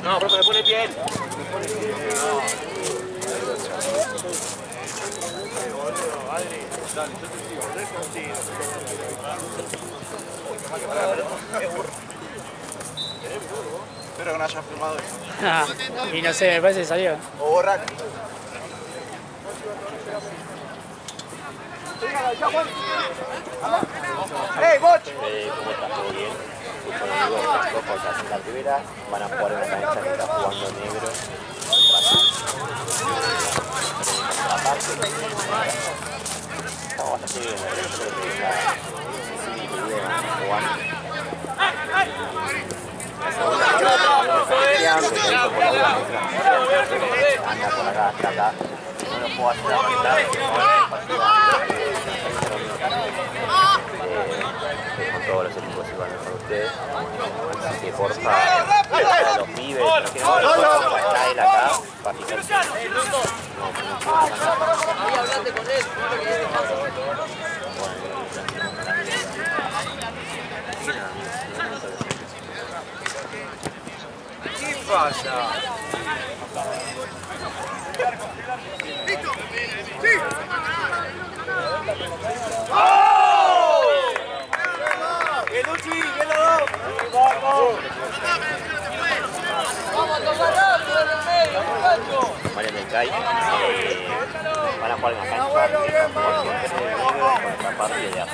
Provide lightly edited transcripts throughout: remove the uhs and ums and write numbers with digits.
No, profe, me pone bien. Espero que no haya filmado eso. Y no sé, me parece que salió. O borrar. ¡Hey, Boch! ¿Cómo estás? ¿Todo bien? Escucho amigos los rojos de la Ribera, van a jugar en una cancha que está jugando negro. Aparte, estamos bastante bien, yo creo que está sí, jugando. Anda por acá, hasta acá. No lo puedo hacer apretar, con todos los equipos igual con ustedes. Así que porfa, a los pibes, los que no está él acá, para fijarse. Ahí hablaste con él. ¿Qué pasa? Vamos a tocar rápido en el medio, muchachos. María del CAI van a jugar en la cancha de negro con la parte de abajo.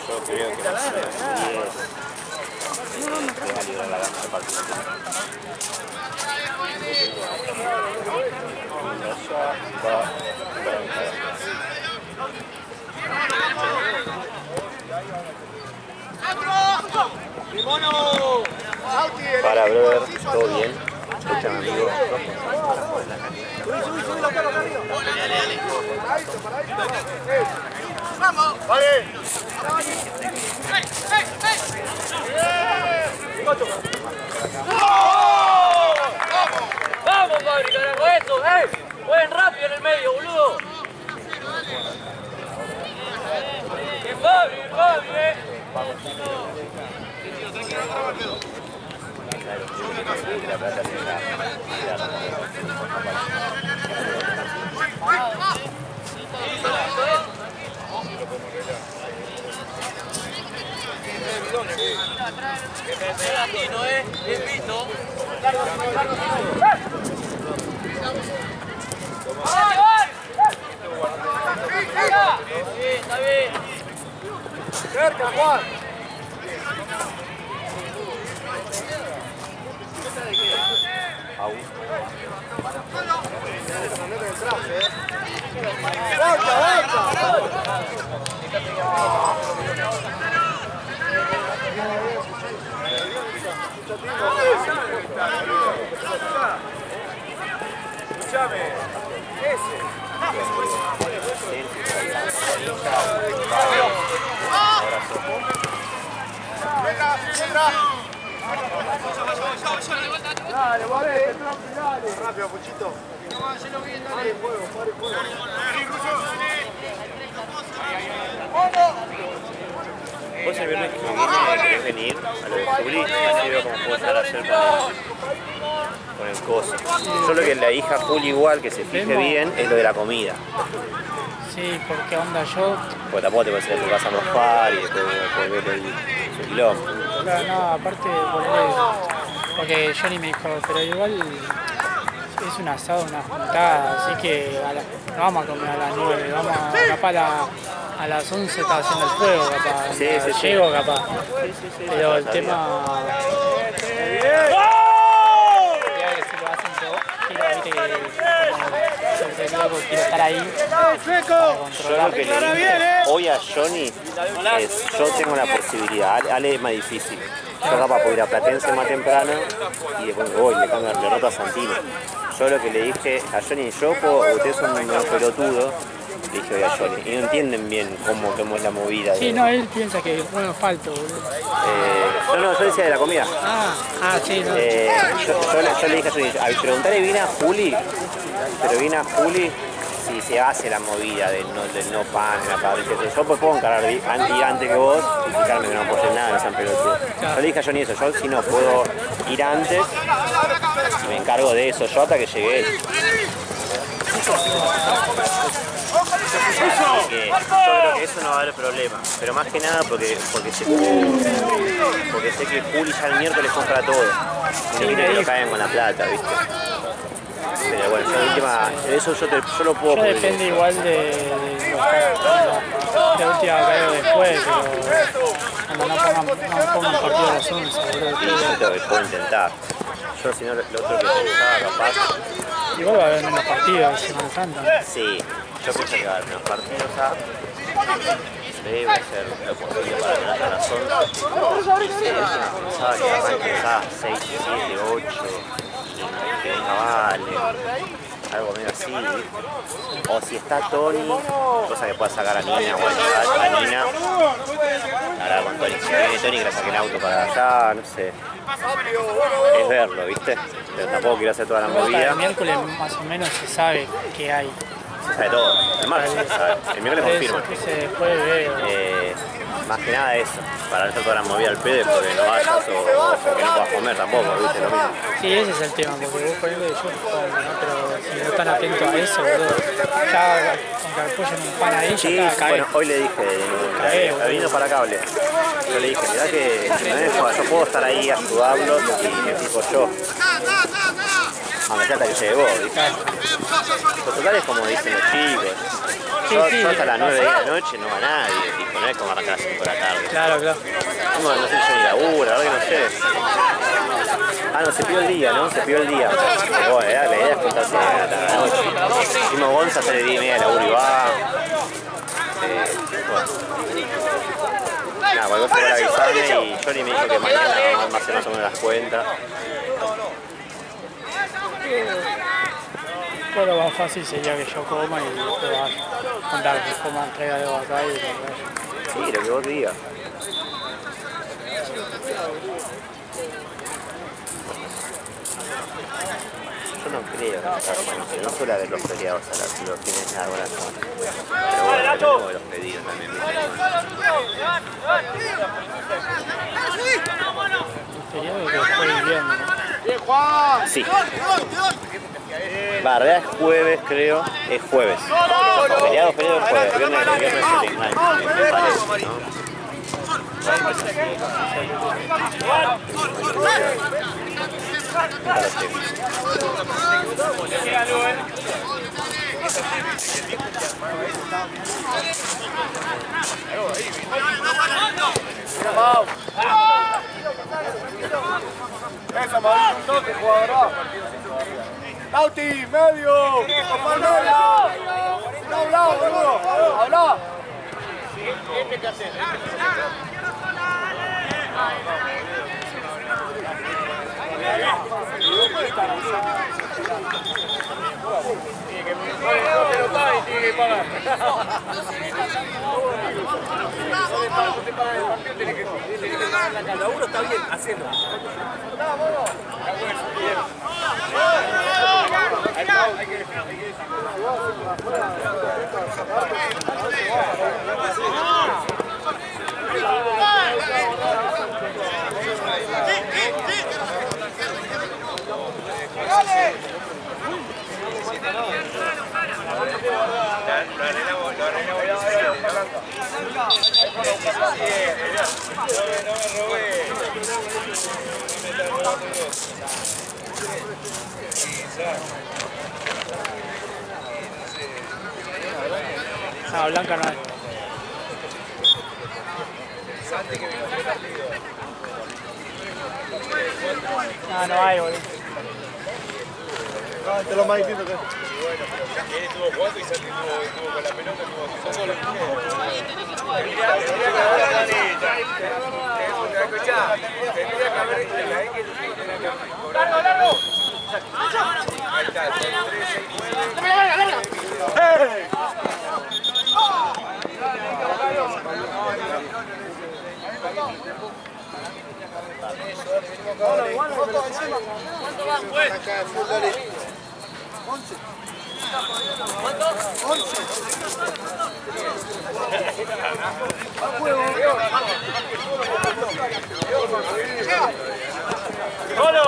Yo creo que va a ser 10 va a librar la gana de partido. Para brother, todo bien. Escuchan amigos. ¡Vamos! ¡Vale! ¡Vamos, Fabri, carajo, eso! ¡Jueguen rápido en el medio, boludo! ¡Bien, Fabri, Latino, bien visto. Está bien. Cerca, Juan. Escúchame, ese. Dale, vale, dale. Rápido, Puchito. Dale, juego, pare juego. Vos el viernes que querés venir a lo de Juli, así veo cómo puedo estar a hacer con el coso. Yo lo que la hija Juli igual, que se fije bien, es lo de la comida. Sí, porque onda yo. Porque tampoco te puedes ir a tu casa a morfar y después ver su quilombo. Claro, no, aparte porque Johnny me dijo, pero igual es un asado, una juntada, así que no vamos a comer a las 9, vamos capaz a las 11 está haciendo el fuego, capaz. Sí, sí, llego capaz. Pero el tema. Quiero estar ahí para controlar. Yo lo que le dije hoy a Johnny es, yo tengo una posibilidad, Ale es más difícil. Yo capaz puedo ir a Platense más temprano y después me voy, le cambio el derrota a Santino. Yo lo que le dije a Johnny, ustedes son unos pelotudos, Le dije hoy a Johnny. Y no entienden bien cómo es la movida. Sí, no, él piensa que bueno, falto, boludo. No, yo decía de la comida. Sí, no. Yo le dije a Johnny, al preguntarle bien a Juli, si se hace la movida del no pan, de la parrilla. Yo pues puedo encargar de ir antes que vos y fijarme que no apoyen nada en San Pelotudo. Yo le dije a Johnny eso, yo si no puedo ir antes y me encargo de eso yo hasta que llegue él. Así que yo creo que eso no va a haber problema, pero más que nada porque sé que Juli ya el miércoles compra todo y no quiere que lo caigan con la plata, ¿viste? Pero bueno, yo eso yo lo puedo cubrir. Depende igual de última caigo después, pero cuando no pongan partido a las 11, boludo. Yo puedo intentar. Yo si no lo otro que pensaba capaz. Igual va a haber menos partidos de Semana Santa. Sí, yo pienso que va a haber menos partidos A. Debe ser lo posible para que haya las 11. Pensaba que arranque a 6, 7, 8. Que venga Vale, algo medio así, ¿viste? O si está Tony, cosa que pueda sacar a Nina o a Nina, hablar con Tony. Si viene Tony que le saque el auto para allá, no sé. Es verlo, ¿viste? Pero tampoco quiero hacer toda la movida. El miércoles más o menos se sabe qué hay. Se sabe todo, el martes se sabe, el miércoles confirma. Se puede ver. Más que nada eso, para no hacer toda la movida al pedo porque no vayas o que no puedas comer tampoco, ¿viste? Lo mismo. Sí, ese es el tema, porque vos ponele yo como, ¿no? Pero si no están atentos a eso, boludo, ya aunque apoyen un pan ahí, Sí, ya está, cae. bueno, hoy le dije, vino para cable, yo le dije, mirá que si me dejo, yo puedo estar ahí, ayudarlos y me fijo yo. Aunque sea hasta que llegue vos, ¿viste? Lo total es como dicen los chicos. Yo hasta las 9 de la noche no va nadie, tipo, no es como arrancar a las 5 de la tarde. Claro. No sé si yo ni laburo, la verdad que no sé. No, se pidió el día, ¿no? Se pidió el día. Pero bueno, la idea es juntarse a la noche. Hicimos Gonza hace 10 y media de laburo y va. Nada, cualquier cosa para avisarme y Johnny me dijo que mañana vamos a hacer más o menos las cuentas. Bueno, más fácil sería que yo coma y te vas a contar que coma, traiga algo acá y te vaya. Sí, lo que vos digas. Yo no creo que no suele haber los feriados a los fines de largo a la semana. Pero bueno, tenemos los pedidos también. El feriado que fue el viernes, ¿no? Sí. Va, en realidad es jueves, creo. Es jueves. Feriado es jueves. Viernes es el enganche, me parece, ¿no? Esa, Mauricio, un toque, jugador. Lauti, medio. Por medio. Está hablado, boludo. Habla. ¿Qué haces? El laburo está bien, hacelo. No, Blanca no hay. No hay, boludo. No, este es lo más distinto que es. Él estuvo jugando y Santi estuvo con la pelota, estuvo ¿Cuánto van, pues? Acá de full, dale. 11. ¿Cuánto? 11. ¡Al juego! ¡Golo!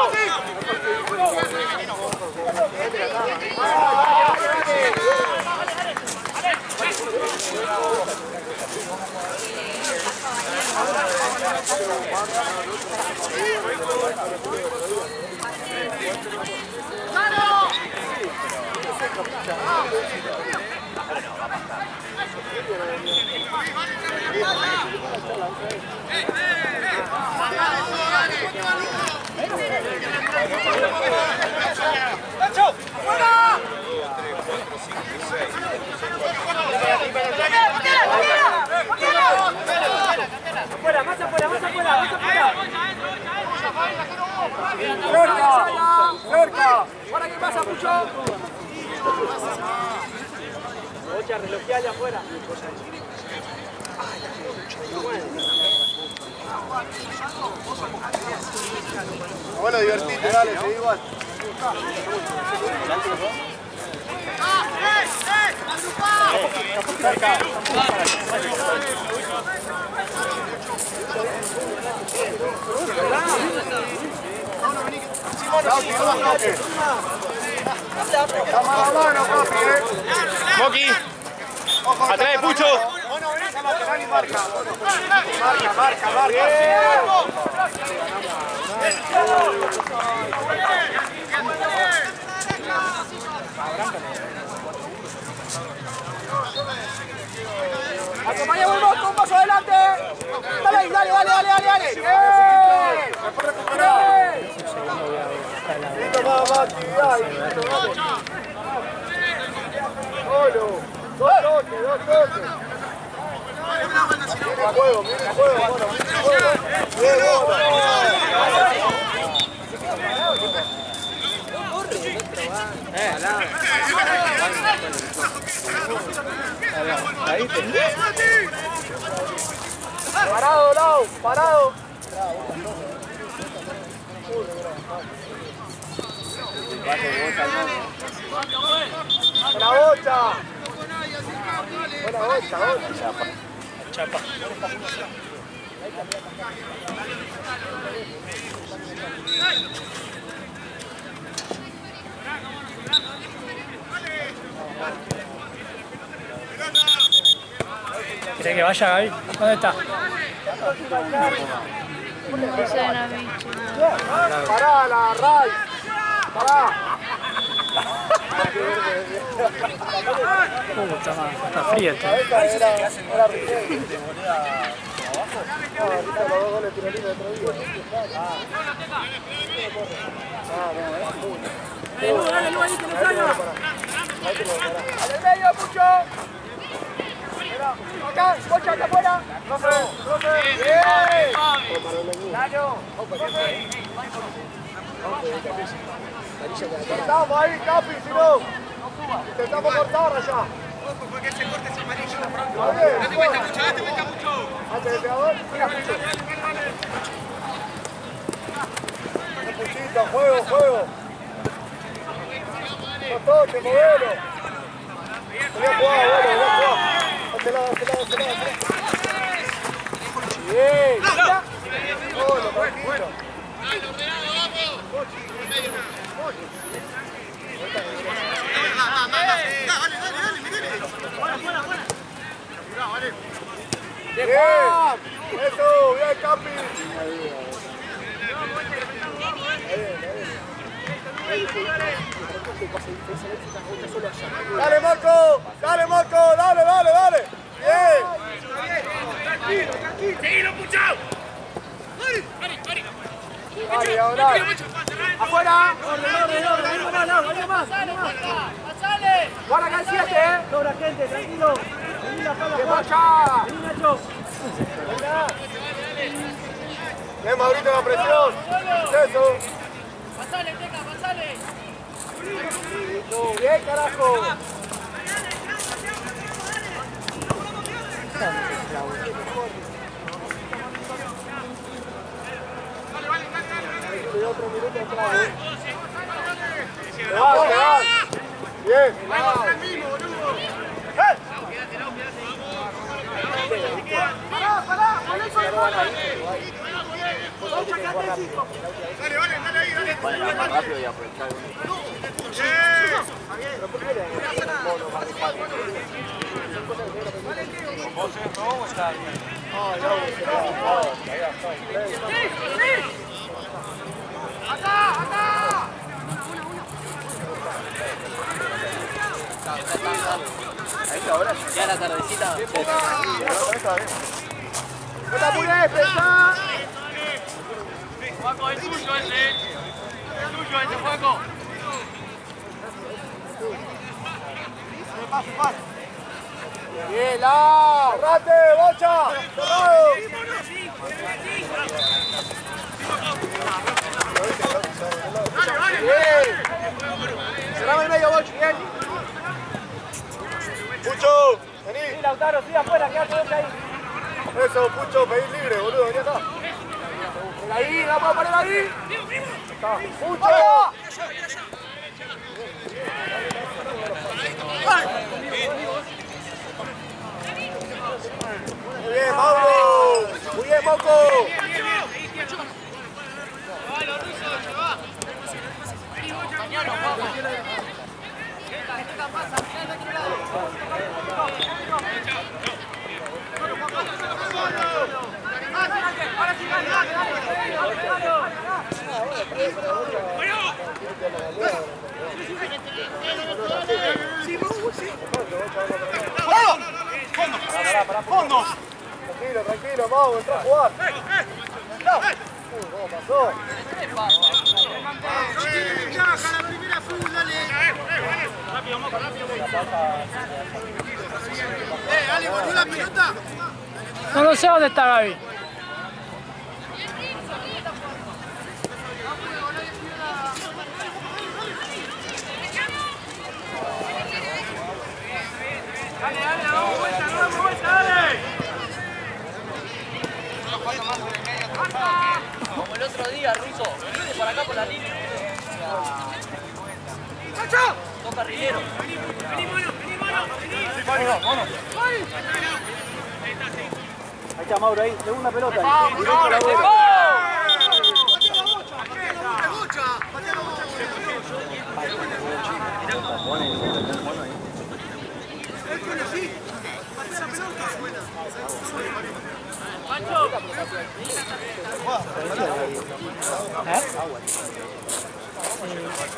Afuera, más afuera, más afuera, más afuera. ¡Cerca! ¡Cerca! ¿Para qué pasa, Pucho? Ocha, relojeale afuera. Bueno, divertite, dale, seguí igual. Cerca. Mano a mano, papi, Moki, atrás de Pucho. Bueno, venís a lateral y marca. Marca. Acompañamos el Mosco, un paso adelante. Dale. Después recuperar. Más actividad. Solo. Dos toques. Viene juego, bueno. Parado, Lau, parado. Buena bocha. Chapa. ¿Quiere que vaya, Gaby? ¿Dónde está? Pará, la Ray. Pará. Puta madre, está fría el tema. Dale, no, ahí que no salga. ¡Al medio, Pucho! Acá, Bocha, acá afuera. ¡Bien! ¡Daño! Cortamos ahí, Capi, si no. Intentamos cortar allá. Porque ese corte es amarillo. Date Cuenta mucho. Antes del pegador, mira, Pucho. Puchito, juego. No toque, movelo. Voy a jugar. Este lado. Bien. Solo, tranquilo. Bien. Eso, bien, Capi. Dale, Marco, dale. Bien. ¡Seguilo, Pucho! Dale, ahora. Afuera. Orden, más. Guarda acá el 7, Sobra gente, tranquilo. Vení la pala, ¡Que Juan. vaya! Vení, Nacho. Bien, Maurito, la presión. Eso. Pasale, Teca, pasale. Bien, carajo. otro minuto entrado. Te vas. Bien. Pará, Vale, más rápido y aprovechar. A esta hora ya la tardecita. ¡No te apures, pensá! Juaco, es tuyo ese. Es tuyo ese, Juaco. ¡Bien, Lau! ¡Cerrate, Bocha! ¡Cerrado! ¡Bien! ¡Cerrame el medio, Bocha! ¡Bien! ¡Pucho! ¡Vení! Sí, Lautaro, sí, afuera, quédate vos ahí. Eso, Pucho, pedí libre, boludo, vení acá. Ven ahí, la vamos a poner ahí. Está. ¡Pucho! Muy bien, Mauro. Muy bien, Moco. ¡Fondo! Tranquilo, tranquilo, vamos, entra a jugar. ¿Cómo pasó? Ale, ¿volvió la pelota? No lo sé dónde está Gaby. Dale, damos vuelta, dale. Como el otro día, Russo, viste por acá por la línea. Dos carrileros. Vení, mono. Ahí está Mauro, ahí, segunda pelota.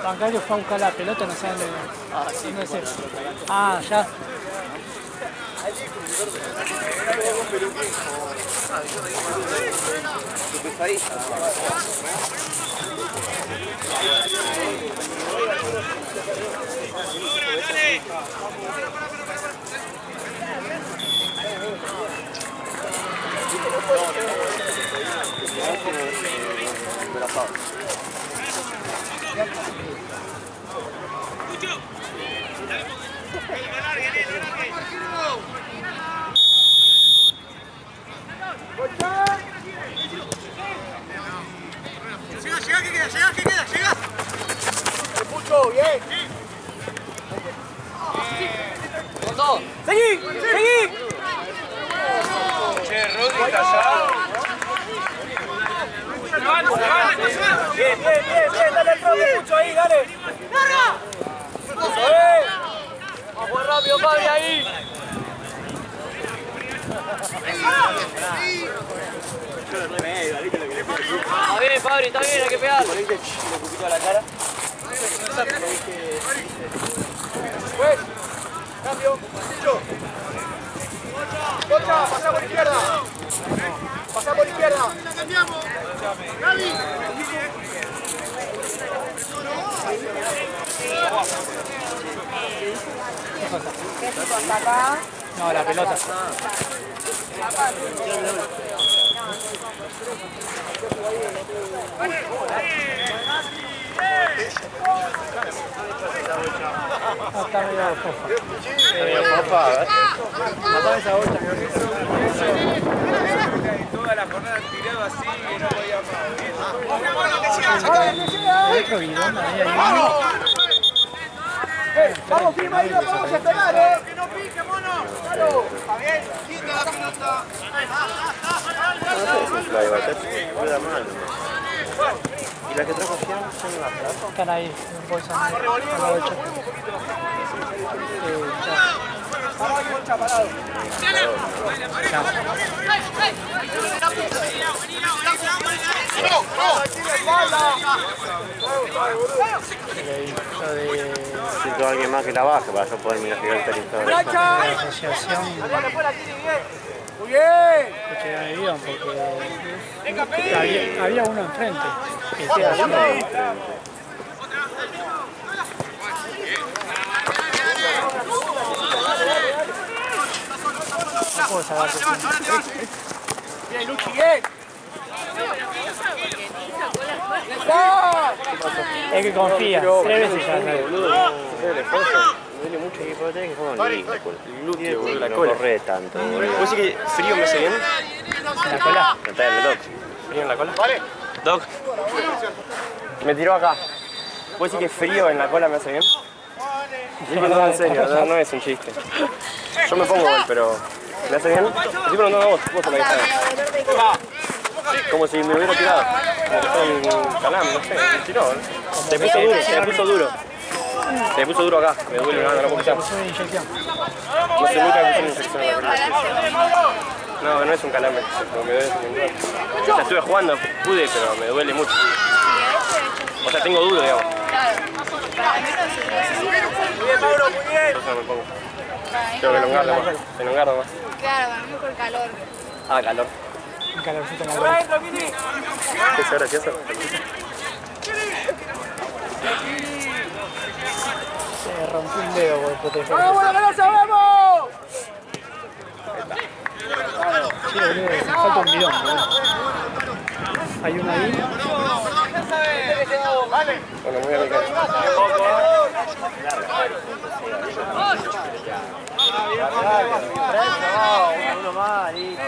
Bancario fue a buscar la pelota, no sé dónde es. Ah, ya. Llega. Pucho, bien. Con dos. Seguí. Che, Rodri está allá. Bien, dale el propio Pucho ahí, dale. Vamos rápido, Fabi, ahí. Está bien, Fabri, hay que pegar. Por ahí te un poquito a la cara. Pues, cambio. Pucho. Bocha, pasa por izquierda. Pasa por izquierda. La cambiamos. Gaby. No, la pelota. No, está medio fofa. Medio fofa, ¿ves? Matame esa bocha, que toda la jornada tirado así que no podía más. El otro bidón ahí. Vamos, firma ahí, no podemos esperar, que no pique, mono. Claro. Está bien, quita la pelota. No sé si es la de bater, juega mal. ¿Y la que trajo Fian son las plata? Están ahí, en bolsa. Parado, Concha, parado. Necesito a alguien más que la baje para yo poder mirar el territorio. La asociación. Muy bien. Escuché el bidón porque había uno enfrente. Que sí, había uno. No puedo saber. Bien, Luchi, bien. Es que confía, 3 veces ya sale. Me duele mucho que puedo tener que jugar con el glúteo, boludo, la cola. No corre tanto. ¿Vos decís que frío me hace bien? ¿En la cola? No está en el doc. ¿Frío en la cola? Doc. Me tiró acá. ¿Vos decís que frío en la cola me hace bien? Digo, no, en serio, no es un chiste. Yo me pongo gol, pero ¿me hace bien? Estoy preguntando a vos por la que sabes. Como si me hubiera tirado. Como que soy un calambre, no sé. Me tiró, ¿no? Se puso duro. Se puso duro acá. Me duele una no puedo pisar. Es una inyección. No sé, nunca me puse una inyección en la cola. No, no es un calambre. Como me duele sin duda. O sea, estuve jugando, pude, pero me duele mucho. O sea, tengo duro, digamos. Muy bien, Mauro, muy bien. Entonces no me pongo. Tengo que elongarlo más. Elongarlo más. Claro, para mí por calor. Ah, calor. Un calorcito más Por bueno. adentro, Kini. ¿Qué es gracioso? Se rompió un dedo por proteger. ¡Vamos, la cabeza, vamos! Sí, boludo, me falta un bidón, boludo. Hay uno ahí. Bueno, muy bien. Uno más, listo.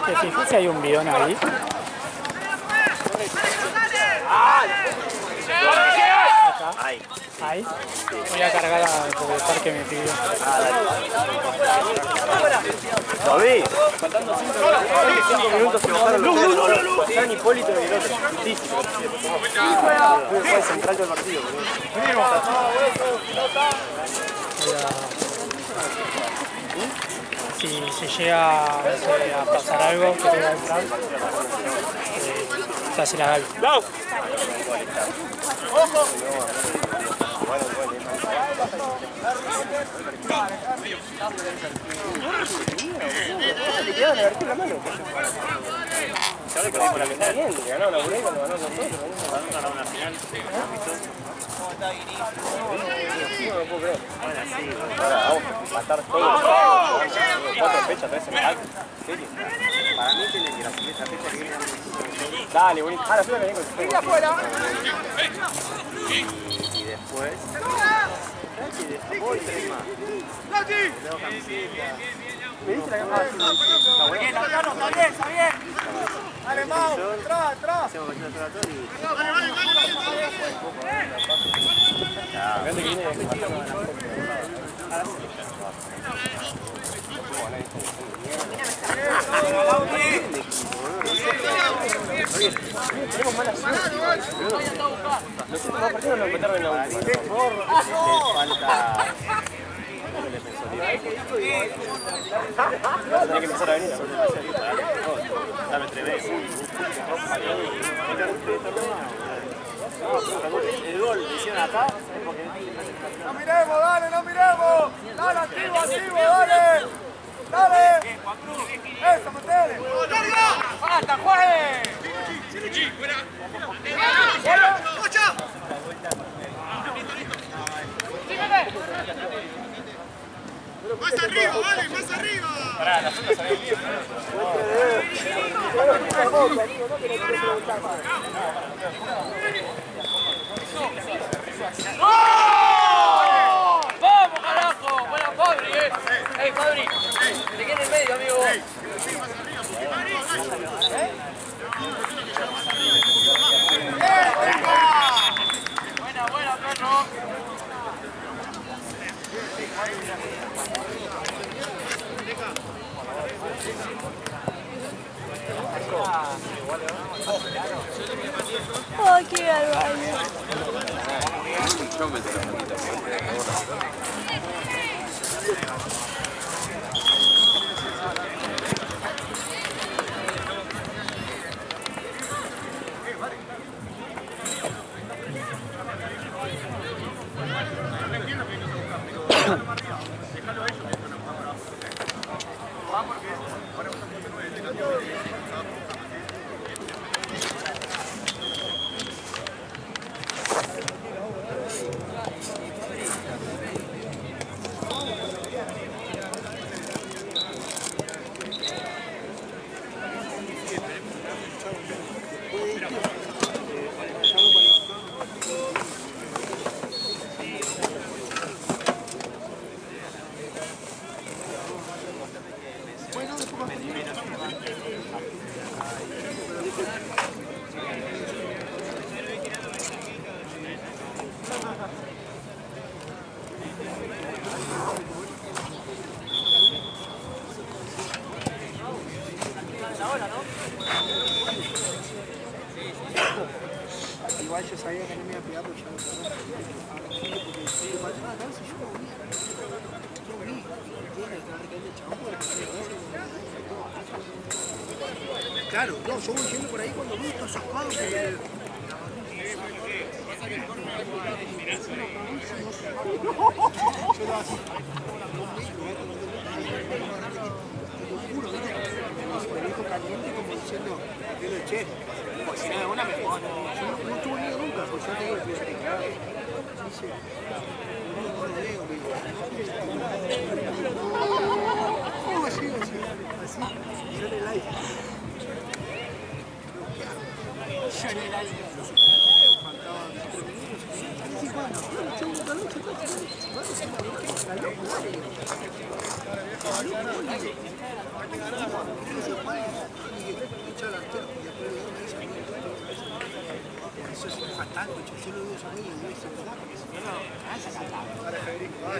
¿Te fijas si hay un bidón ahí? Acá. Ahí. Ahí. Voy a cargar porque el parque me pidió. ¿Lo vi? Faltando 5 minutos se bajaron los dos. Están Hipólito y el otro. Sí, sí. Fue el central del partido. Si llega a pasar algo que tenga que entrar, se hace la gala. Ganaron la Burey cuando ganó nosotros. Ganaron una final. No lo puedo creer. Ahora vamos a empatar todos. 4 fechas, 3 empates. ¿En serio? Para mí tiene que la siguiente fecha que viene. Dale, bonito. Ah, la suya que viene con el afuera. Y después. Voy 3 más. Me dice la cámara. Bien, Lautaro, está bien, está bien. Dale, Mau, atrás, atrás. Hacemos que yo todo y. Fíjate que viene tenemos mala suerte. Los últimos partidos nos encontraron en la última. Falta. Tenés que empezar a venir. Dame 3 veces. El gol lo hicieron acá. No miremos, dale, no miremos. Dale, activo, activo, dale. Dale. Eso, metele. ¡Basta, Juárez! ¡Más arriba, vale, más arriba! Pará, la zona salió bien. ¡Vamos, carajo! ¡Buena Fabri, Fabri! ¡Te queda en el medio, amigo! quiero ir al baño. Igual yo sabía que no me iba a pegar porque ya lo sabía. Porque si le faltaba alcance, yo lo vi. Yo vi. Tiene que estar cayendo el chabón porque claro, no, yo voy yendo por ahí cuando vi estos zapados que... Yo lo así. Me dijo caliente como diciendo, che, pues si no de una me jodan. Yo no tuve miedo nunca, pues yo tengo que explicar. Dice, no lo veo, digo. No, así, sale el aire. Sale el aire. Faltaban 3 minutos. Y bueno, yo un calocho, eso es impactante, yo lo digo a mí y no es verdad, porque si no, no vas a cantar. Para Federico, igual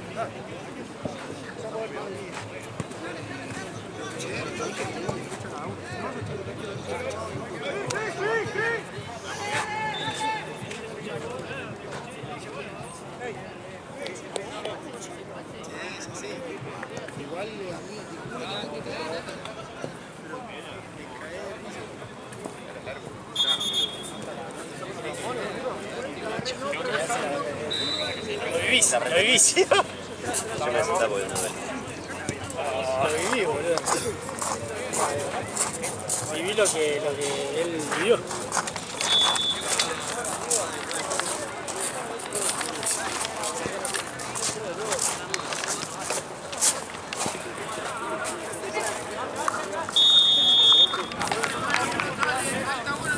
a mí, Lo viví, ¿sí? Yo me sentaba porque no veo. lo viví, boludo. Viví lo que él vivió.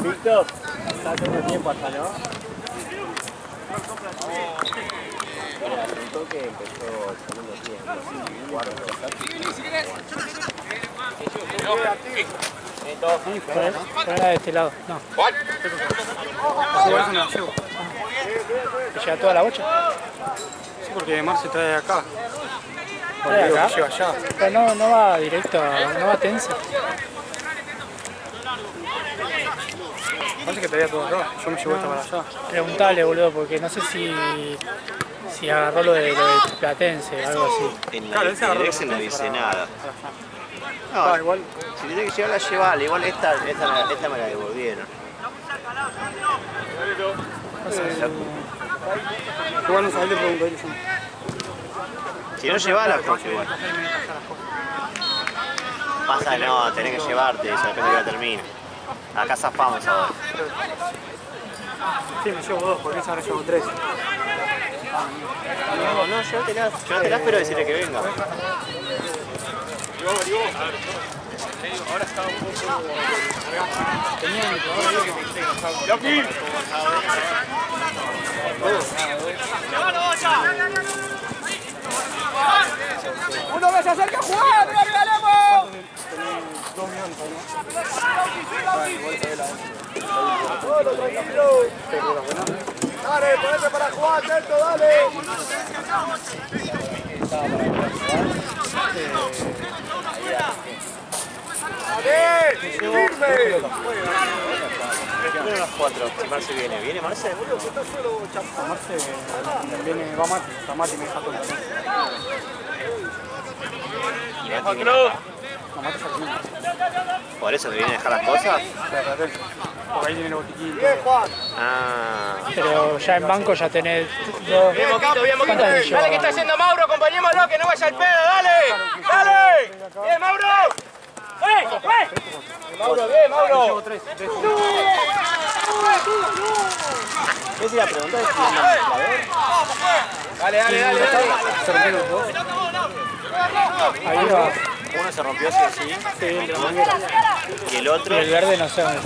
Víctor, está todo el tiempo hasta, ¿no? Apuntó que empezó el segundo tiempo. Guarda, Ponela de este lado. No. ¿Cuál? Igual se me la llevo. ¿Llega toda la bocha? Sí, porque Marce está de acá. ¿Está de acá? Lleva allá. Pero no va directo, no va tensa. Parece que te había todo acá. Yo me llevo esta para allá. Preguntale, boludo, porque no sé si agarró lo de Platense o algo así. En la Excel no dice nada. No, Igual. si tiene que llevarla, llevala. Igual esta me la devolvieron. Igual no sabés, le pregunto a él. Si no llevala, pues llevala. Pasa, no, tenés que llevarte, eso depende de que la termine. Acá zafamos ahora. Sí, me llevo 2, porque esa ahora llevo 3. No, llévatelas, pero decirle que venga. Ahora está un poco... ¡Uno que se acerca a jugar! ¡No regalemos! 2 millones, Dale, ponete para jugar, Neto, dale. Primero las 4. Si Marce viene. ¿Viene Marce? A Marce viene, va Mati, está Mati me deja con la mano. ¿Y Mati viene No, acá? Mati está comiendo. ¿Por eso me viene a dejar las cosas? Porque ahí tiene el botiquín. Ah. Pero ya en banco ya tenés dos. Bien, Moquito, bien, Moquito. ¿Cuántas Dale, ¿qué está haciendo Mauro? Acompañémoslo, que no vaya al pedo, dale. ¡Dale! ¡Bien, Mauro! Mauro, bien, Mauro. ¿Qué es la pregunta? Dale. Ahí va. Uno se rompió así. Sí, el de la manguera. Y el otro, Y el verde no sé dónde.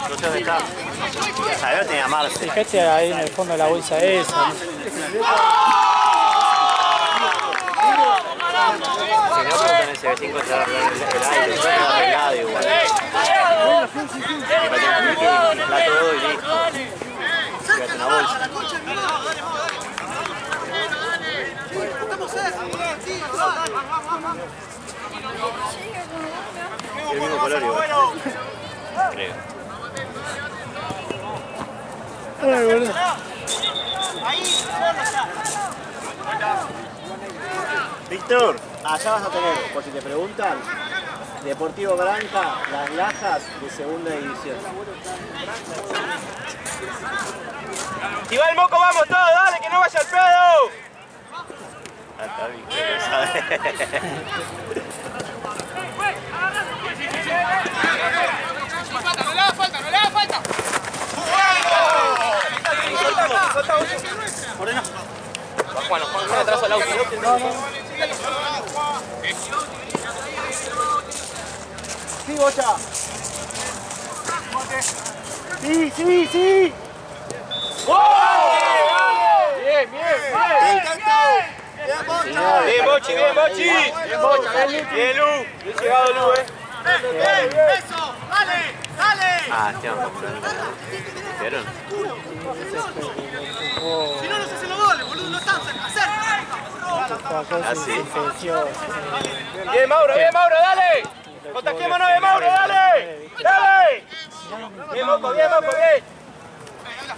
no sé dónde está. A ver, tenía Marce. Fíjate ahí en el fondo de la bolsa esa. ¿No? Si no, preguntan ese vecino si va a arreglar el aire. Yo tengo arreglado igual. Me parece que la todo y listo. Fíjate una bolsa. El mismo color igual. Creo. Ay, boludo. Víctor, allá vas a tener, por si te preguntan, Deportivo Granja, Las Lajas de segunda división. Si va el moco, vamos todos, dale, que no vaya al pedo. Ah, está bien, no sabe. No le da falta. Juan, atrás al auto. Sí, Bocha. Sí. Bien. Bien, Bochi. Bien, Lu. Bien llegado, Lu, ¡Eso! ¡Dale! Ah, Esteban, ¿vieron? Si no, no se hacen los goles, boludo, no están cerca. Ah, sí. Bien, Mauro, dale. Contagiémonos de Mauro, dale. Bien, Moco, bien.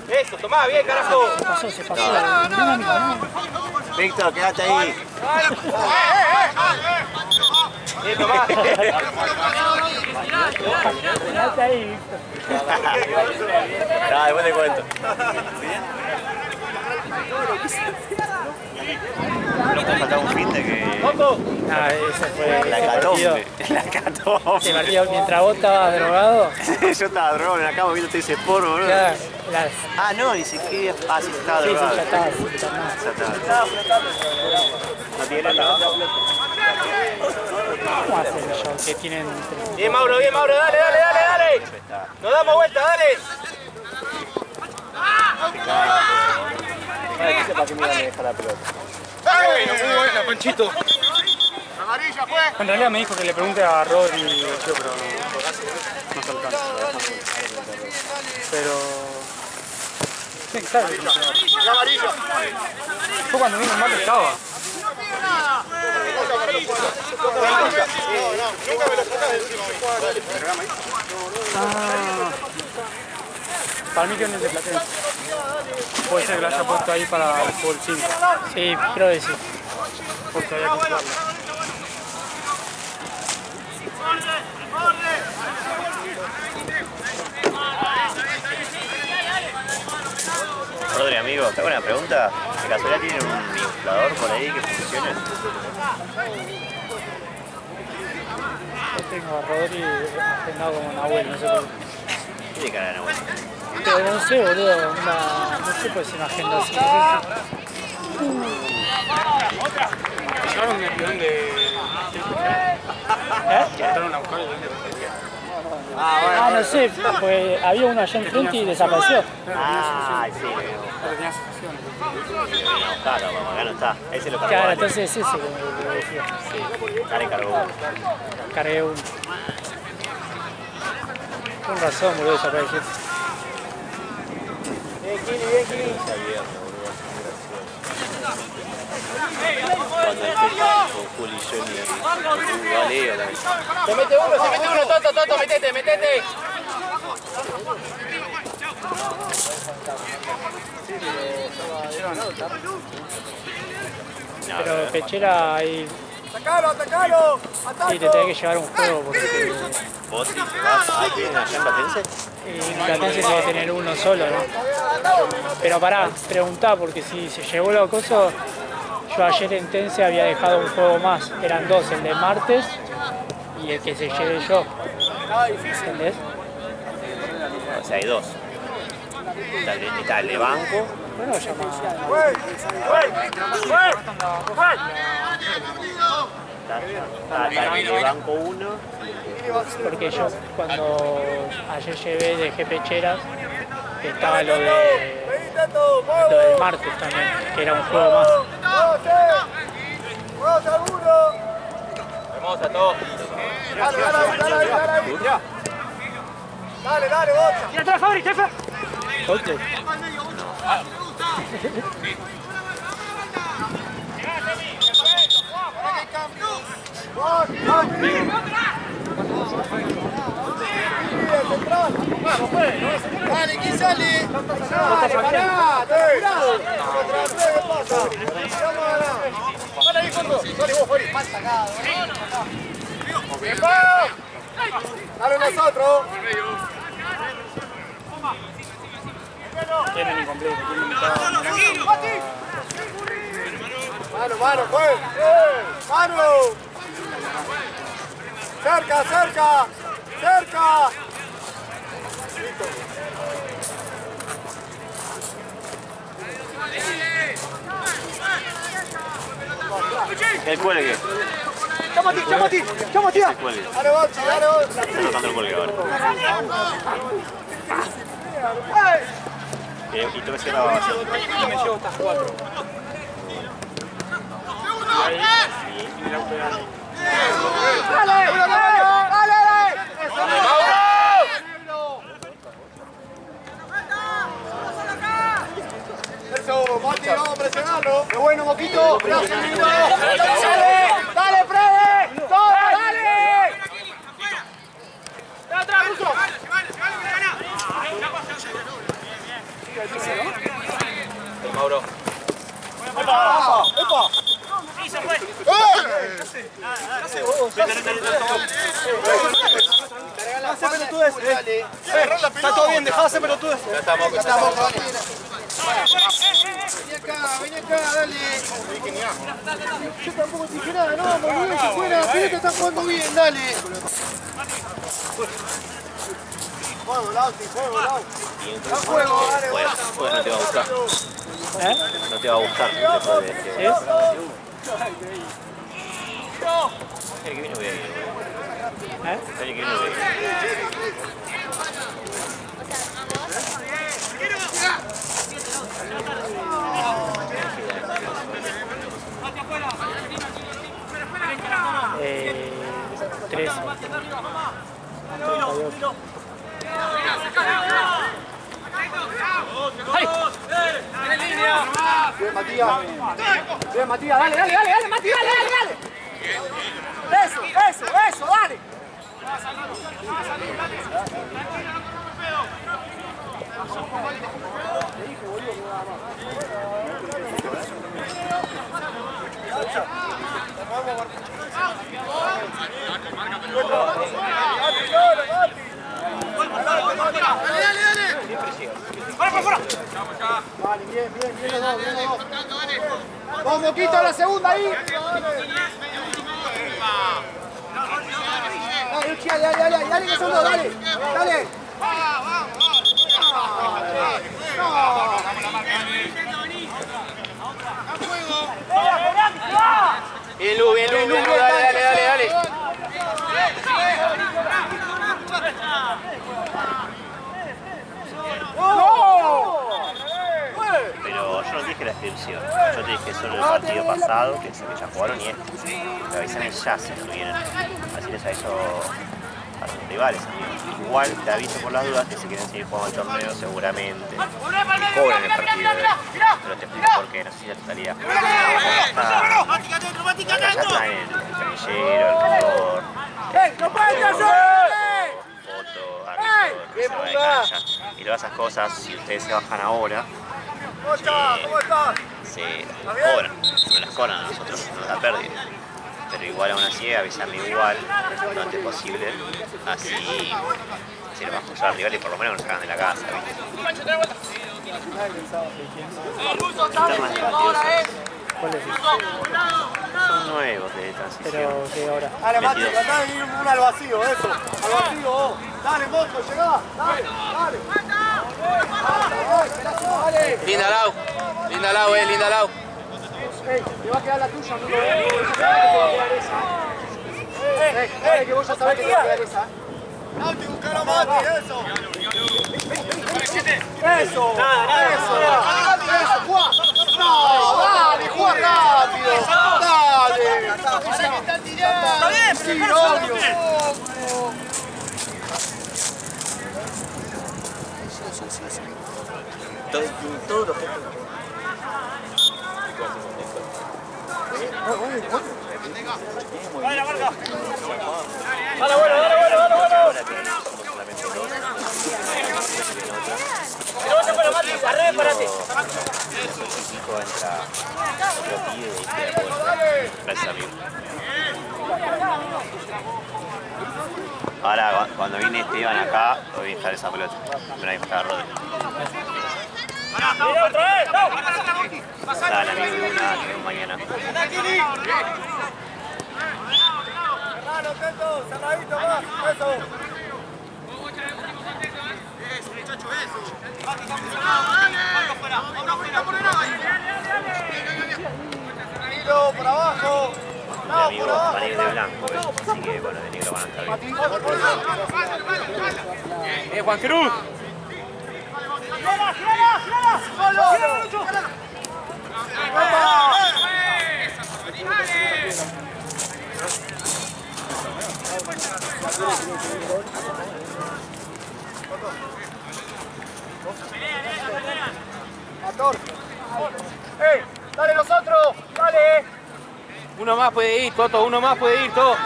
Eso, tomá, bien, carajo. Se pasó. No. Víctor, quédate ahí. Bien, tomá. Quédate ahí, Víctor. Ah, después te cuento. No te faltaba un fin de que... Ah, ese fue La ese partido. catombe. La catombe. Ese partido mientras vos estabas drogado. Yo estaba drogado en la cama viendo ese porno, boludo. Ya, las, Ah, no, ni siquiera... Ah, sí, estaba sí, drogado. ya estaba. Ya estaba. No tiene nada. ¿Cómo hacen ellos que tienen... Bien, Mauro, dale. Nos damos vuelta, dale. Para que me deja la pelota. Muy buena, Panchito. Amarilla fue. En realidad me dijo que le pregunte a Rodri y yo, pero no se alcanza. Pero... Sí, claro. La amarilla. Yo cuando vino el mate estaba. Nunca me lo sacas de encima. Para mí que no es de Platense. Puede ser que lo haya puesto ahí para el fútbol 5. Sí, creo que sí. Porque había que jugarlo. Rodri, amigo, te hago una pregunta. ¿De casualidad tienen un inflador por ahí que funcione? Yo tengo a Rodri agendado como Nahuel, no sé por qué. Tiene cara de Nahuel. Pero no sé, boludo, no sé por qué se me agenda así. Llevaron un avión de... Llevaron a buscar el avión de... Ah, no sé, pues había uno allá enfrente y desapareció. Ah, sí. Pero tenía sensaciones. Claro, como acá no está. Ese lo cargó. Claro, Ale. entonces es ese que me decía. Sí, Ale cargó. Cargué uno. Con razón, boludo, desapareció. Bien, Kili. Esa viernes, boludo. Cuando esté con Juli y Johnny, a Leo también. Se mete uno, Toto, metete. Pero Pechera ahí ¡Atacalo! sí, te tenés que llevar un juego porque ¿Vos si vas allá en Platense? Platense debe tener uno solo, ¿no? Pero pará, preguntá, porque si se llevó la cosa, yo ayer en Tense había dejado un juego más, eran dos, el de martes y el que se lleve yo. ¿Entendés? O sea, hay dos. Está el de banco. Bueno, llama. Está el de banco 1. Porque yo cuando ayer llevé de Pecheras estaba lo del martes también, que era un juego más. ¡Vamos alguno! Vamos a todos. Dale, Bocha. Tira atrás, Fabri, jefe. Solte. Dale, ¿quién sale? Pará, ¿qué pasa? Dale ahí, Gordo. Dale vos, Fori. Mal sacado. Dale nosotros. Tienen incompleto, tienen Mano, pues. Mano. Cerca. ¿El cuelgue? Llama a ti. El cuelgue. Dale, Bocha, Está tocando el cuelgue ahora. Y tú me cierras la base. Yo me llevo hasta 4. Y ahí, y el auto de Dani. ¡Dale! Eso, Mati, vamos a presionarlo. ¡Qué bueno, Moquito! ¡Gracias, Nino! ¡Dale, Fede! ¡Todo, dale! ¡Ven atrás, Russo! Mauro. ¡Epa! Sí, se fue. Hace pelotudes. Está todo bien, dejá de hacer pelotudes. Ya estamos. Vení acá, dale. Yo tampoco te dije nada, no, muy bien, si fuera, la pelota está jugando bien, dale. Juego, Lauti, juego, Lauti. Juego, dale, Pues no te va a gustar. No te va a gustar. Después de este. El que viene voy a ir. El que viene voy a ir. Tres. Bien, Matías. Bien, Matías, dale, Matías, dale. Eso, dale. Vale, bien los dos. Vamos, Moquito, a la segunda ahí. Dale, que son dos, dale. Bien, Lu, dale. Pero yo no dije la inscripción, yo te dije solo el partido pasado, que es el que ya jugaron, y este. Me avisan ya si no vienen. Así les aviso a sus rivales, amigos. Igual te aviso por las dudas que si quieren seguir jugando el torneo seguramente cobren el partido. Pero te explico por qué, no sé si mentalidad. Ya está en el canillero, el motor, foto, árbitro, reserva de cancha. Y todas esas cosas, si ustedes se bajan ahora, se cobran, no las cobran a nosotros, nos da pérdida. Pero igual aún así avisarme igual lo antes posible, así se lo va a escuchar al rival y por lo menos nos sacan de la casa, ¿viste? ¿Cuál es? Son nuevos de transición. Pero ¿qué hora? Dale, Mati, tratá de ir una al vacío, eso. Al vacío, vos. Dale, Mosco, llegá. Dale, dale. Dale. Linda Lau, linda Lau. Ey, te va a quedar la tuya, amigo. Dale, que vos ya sabés que te va a quedar esa. Mati, buscar a Mati, eso. Eso, eso, Juan. No, dale, Juan, rápido. Dale. Está bien, sí, obvio. Todos los Dale, marca. Dale, bueno. Pero vos para Mati, arre, parate. Chico entra otro pibe y queda por presa arriba. Ahora cuando viene Esteban acá, voy a dejar esa pelota. Pero ahí está Rodri. Mira otra vez, no. Dale, amigo, de una, que vemos mañana. Cerralo, Teto, cerradito más, eso. Tranquilo, por abajo. Mi amigo van a ir de blanco, así que bueno, de negro van a estar bien. Juan Cruz. ¡Ey! ¡Dale nosotros! ¡Dale! Uno más puede ir, Toto, uno más puede ir, Toto.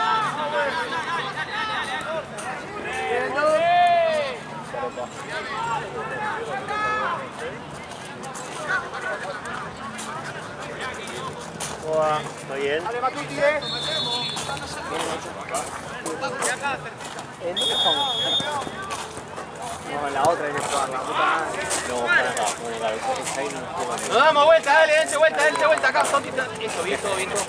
¿Está bien? ¡Dale, Matuti, ¿En dónde estamos? No, en la otra hay que jugar, la puta madre. No, están acá. Bueno, claro, esa ahí no nos juega bien. Nos damos vuelta, dale, dense vuelta acá, Totita. Eso, bien, todo, bien, todo.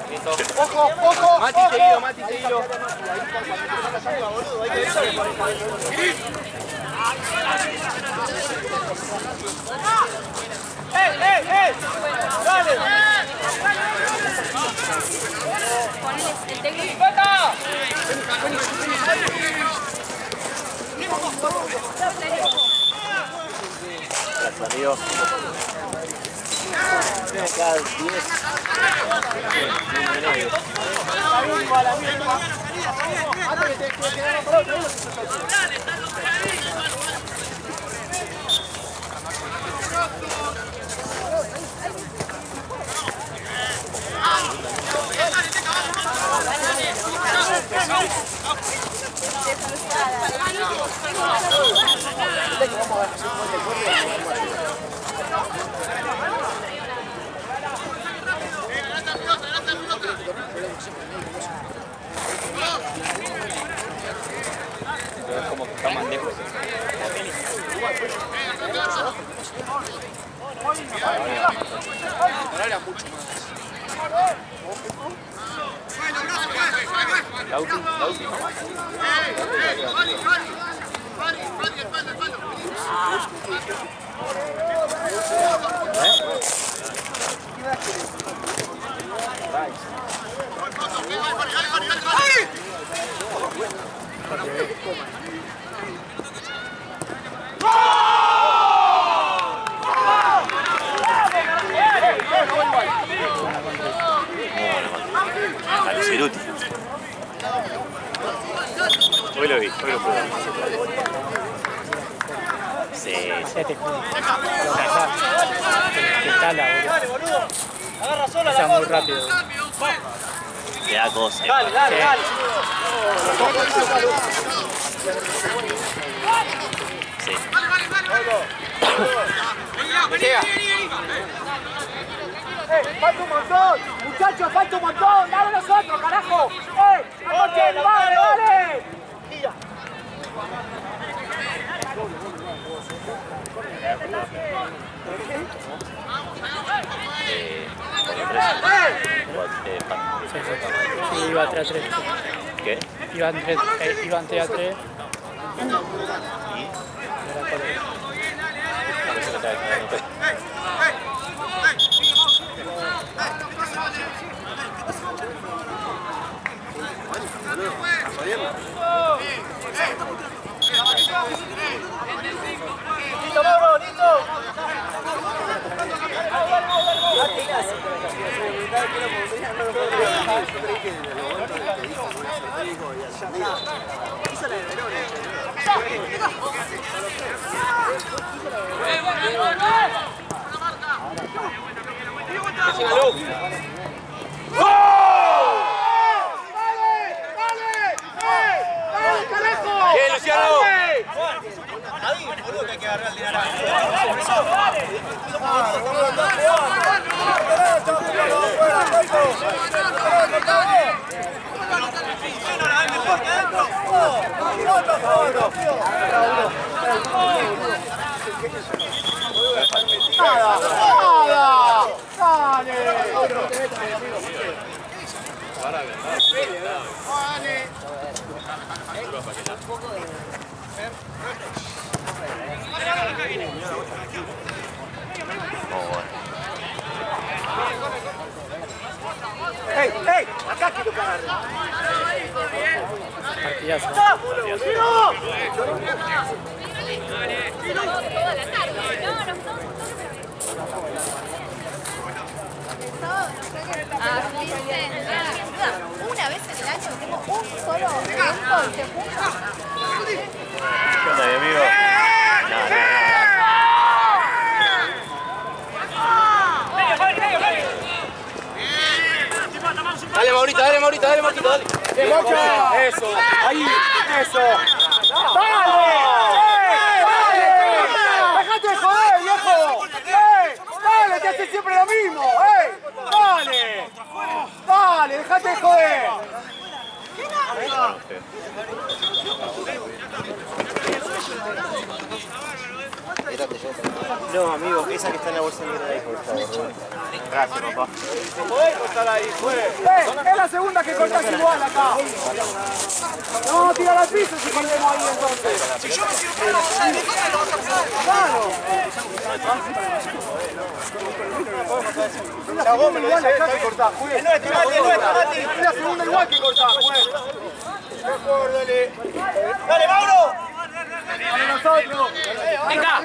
Bien, todo. ¡Ojo, ojo! Mati seguido, Mati seguido. ¡Ey! ¡Dale! El técnico. ¡Pata! Gracias, amigo. Acá 10. Es como que está más lejos. Ahora era mucho más. Lauti. A los Ceruti. Hoy lo vi, hoy lo pude. Sí. 7 de junio. ¿Qué tal, boludo? Agarra sola Pasa la muy contra. rápido. Le da cosa. Dale, dale, Sí. dale. Sí. Falta un montón, muchachos, falta un montón, dale nosotros, carajo. Anoche, vale, vale. Sí, iba 3-3. ¿Qué? Iban 3-3. Listo, Mauro, listo. Bien, Luciano. ¡Ey! Acá quiero que agarre. Partidazo. Toda la tarde. No, no, no. Una vez en el año tengo un solo evento y se junta. ¿Qué onda, mi amigo? Dale, Maurito, dale, Maurito, dale, Maurito, dale. Eso, ahí, eso. ¡Dale! ¡Dejate de joder, viejo! ¡Dale, te hace siempre lo mismo! ¡Dale! ¡Dale, dejate de joder! No, amigo, esa que está en la bolsa negra ahí, por favor. Gracias, papá. ¿Podés cortar ahí, es la segunda que cortás igual acá. No, tira al piso si cortemos ahí entonces. Si yo me sigo para claro. La goma igual acá que cortás, juez. Es la segunda igual que cortás, juez. Mejor, dale. Dale, Mauro. Dale nosotros. Venga.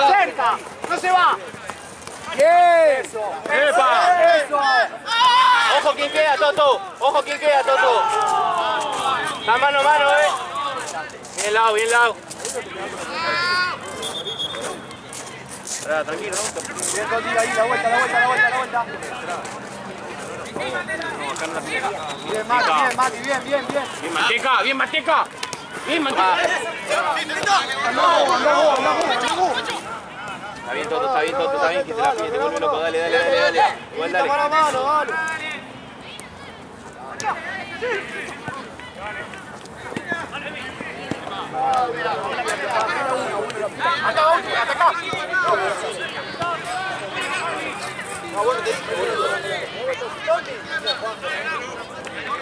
Cerca, no se va. Eso. Eso. Ojo quien queda, Toto. Ojo quien queda, Toto. Está mano a mano, Bien lado, bien lado. Tranquilo, Bien, contigo ahí, la vuelta. Bien, Mati, bien. Bien, manteca, bien, manteca. Bien, manteca. Está bien, Toto, está bien. Que te la pide, te vuelve loco. Dale. Igual dale. Mano a mano, dale. Ataca.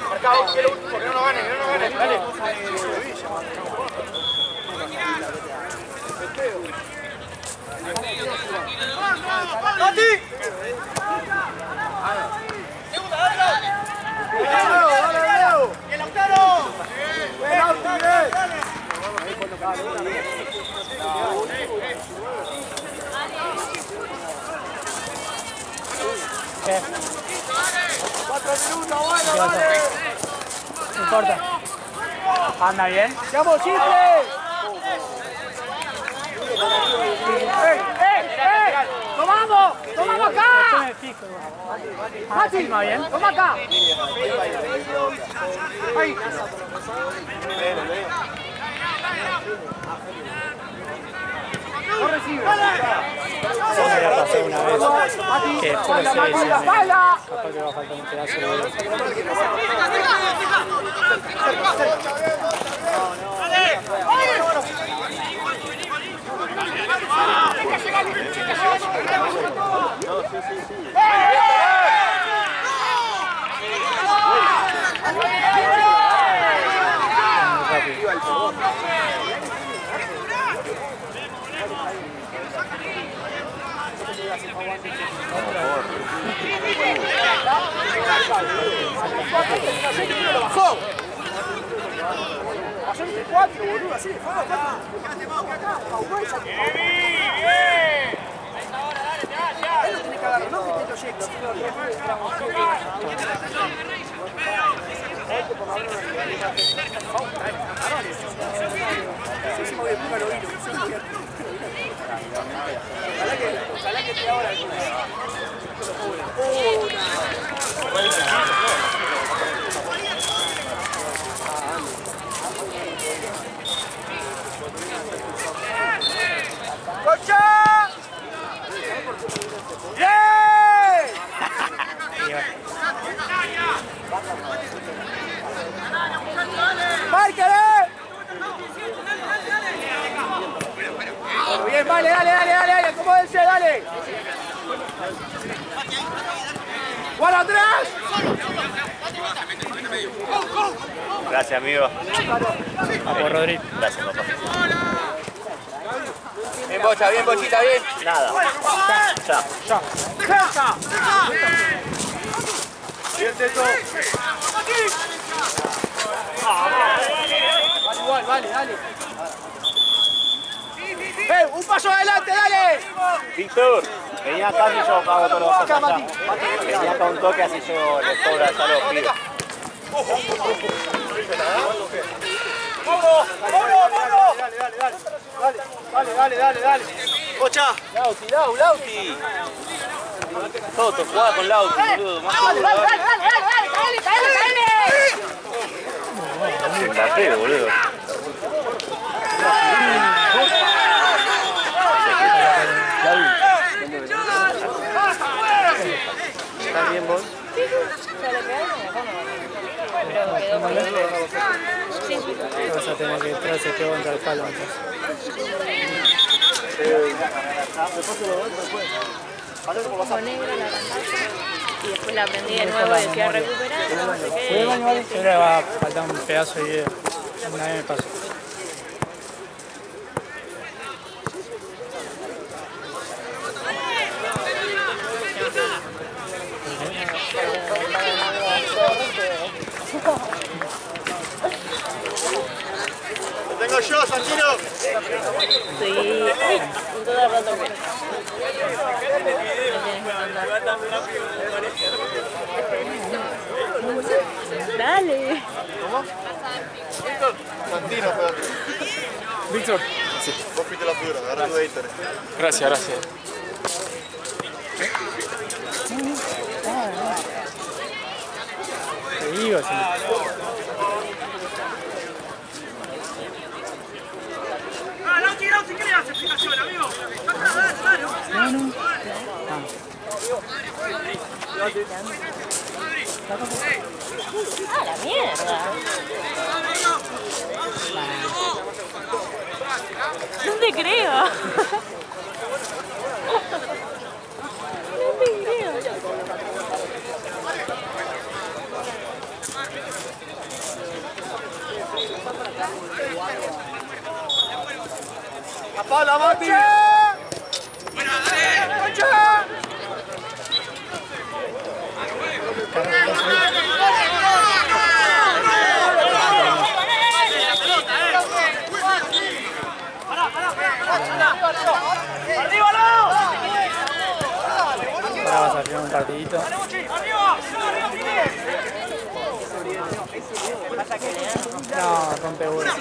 Marcado, que no gane. Dale. ¡Mati! ¡Dale! ¡El Lautaro! ¿Qué? 4 minutos, bueno, ¿Qué pasa? dale. No importa. ¿Anda bien? ¡Vamos, chifle! ¡Tomamos! ¡Tomamos acá! Después me fijo. ¡Mati! ¿Filma bien? ¡Toma acá! ¡Ahí! ¡No recibe! Eso me había pasado una vez. Que después de 6 capaz que va a faltar un pedazo de dedo. ¡Lo bajó! Pasó entre 4, boludo, así de fácil. Él lo tiene que agarrar, no que te lo llegue. Ojalá que te ahora. ¡Cocha! ¡Bien! ¡Márcale! Bien, vale, dale, acomódense, dale. ¡Guarda atrás! Gracias, amigo. Vamos, Rodri. Gracias, papá. Bien, Bocha, bien, Bochita, bien. Nada. Ya. ¡Deja! Bien, Teto. Vale, dale. Un paso adelante, dale. Víctor, venía acá y yo pago todos los cosas allá. Venía acá un toque así yo les cobro allá los pibes. Dale. Bocha. Lauti. Toto, jugaba con Lauti, boludo. Más seguro, Dale. La fe, boludo. ¿Estás bien vos? Vas a tener que entrar, se quedó contra el palo antes. Con negro la pantalla y después la prendí de nuevo y decía recuperar, no sé qué. Siempre va a faltar un pedazo de video. Una vez me pasó. Lo tengo yo, Santino. Sí, todo el rato que. Dale. Santino, Víctor. vos fuiste la figura, agarra tu editor. Gracias. Te digo, sí. Lauti, ¿qué le hace explicación, amigo? No. Ah, la mierda. No te creo. No te creo. ¡Apala, Mati! ¡Concha! un partidito. No, rompe uno.